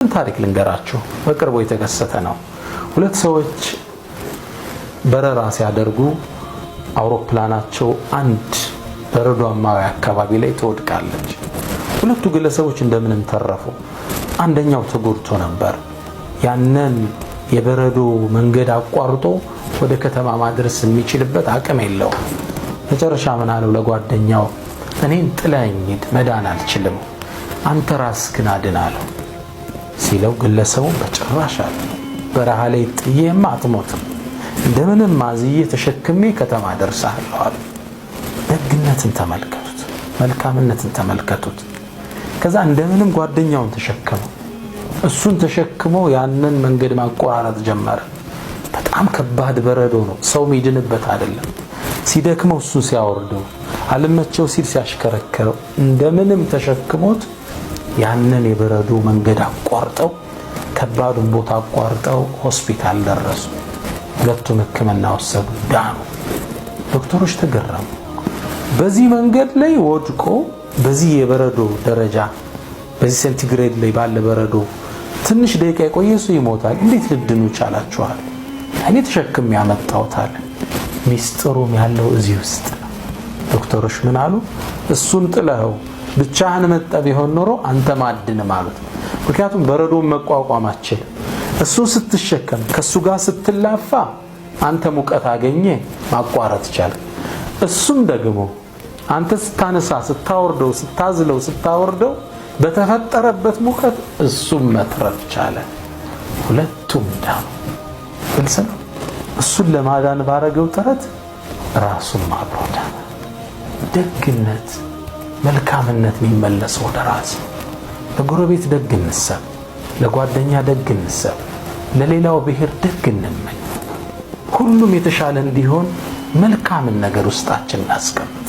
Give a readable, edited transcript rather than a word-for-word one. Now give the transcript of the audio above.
ታሪክ ልንገራችሁ በቅርቡ የተከሰተ ነው። ሁለት ሰዎች በረራ ሲያደርጉ አውሮፕላናቸው አንድ በረዷማ አካባቢ ላይ ተወድቃለች። ሁለቱ ግለሰቦች እንደምንም ተረፉ። አንደኛው ተጎድቶ ነበር። ያንን የበረዶ መንገድ አቋርጦ ወደ ከተማ ማድረስ የሚችልበት አቅም የለውም። መጨረሻ ምን አለው ለጓደኛው፣ እኔን ጥለኸኝ ሂድ፣ መዳን አልችልም፣ አንተ ራስህን አድን አለው። ሲለው ግለሰቡ በጭራሽ አለ፣ በረሃ ላይ ጥዬማ አትሞትም፣ እንደምንም ማዝዬ ተሸክሜ ከተማ ደርሳለሁ አለ። ደግነትን ተመልከቱት፣ መልካምነትን ተመልከቱት። ከዛ እንደምንም ጓደኛውን ተሸከመው። እሱን ተሸክሞ ያንን መንገድ ማቋረጥ ጀመረ። በጣም ከባድ በረዶ ነው፣ ሰው ሚድንበት አይደለም። ሲደክመው እሱን ሲያወርደው፣ አልመቸው ሲል ሲያሽከረከረው፣ እንደምንም ተሸክሞት ያንን የበረዶ መንገድ አቋርጠው ከባዱን ቦታ አቋርጠው ሆስፒታል ደረሱ። ሁለቱም ሕክምና ወሰዱ፣ ዳኑ። ዶክተሮች ተገረሙ። በዚህ መንገድ ላይ ወድቆ በዚህ የበረዶ ደረጃ በዚህ ሴንቲግሬድ ላይ ባለ በረዶ ትንሽ ደቂቃ የቆየ ሰው ይሞታል፣ እንዴት ልድኑ ቻላችኋል? እኔ ተሸክም ያመጣውታል። ሚስጥሩም ያለው እዚህ ውስጥ ነው። ዶክተሮች ምን አሉ? እሱን ጥለኸው ብቻህን መጣ ቢሆን ኖሮ አንተ ማድን ማለት ነው። ምክንያቱም በረዶን መቋቋም አትችልም። እሱን ስትሸከም ከሱ ጋር ስትላፋ አንተ ሙቀት አገኘ፣ ማቋረጥ ይቻላል። እሱም ደግሞ አንተ ስታነሳ፣ ስታወርደው፣ ስታዝለው፣ ስታወርደው በተፈጠረበት ሙቀት እሱም መትረፍ ቻለ። ሁለቱም ዳኑ። ግልጽ ነው። እሱን ለማዳን ባረገው ጥረት ራሱን አብሮ ዳነ። ደግነት፣ መልካምነት የሚመለሰው ወደ ራስ። ለጎረቤት ደግ እንሰብ፣ ለጓደኛ ደግ እንሰብ፣ ለሌላው ብሔር ደግ እንመኝ። ሁሉም የተሻለ እንዲሆን መልካምን ነገር ውስጣችን እናስቀምጥ።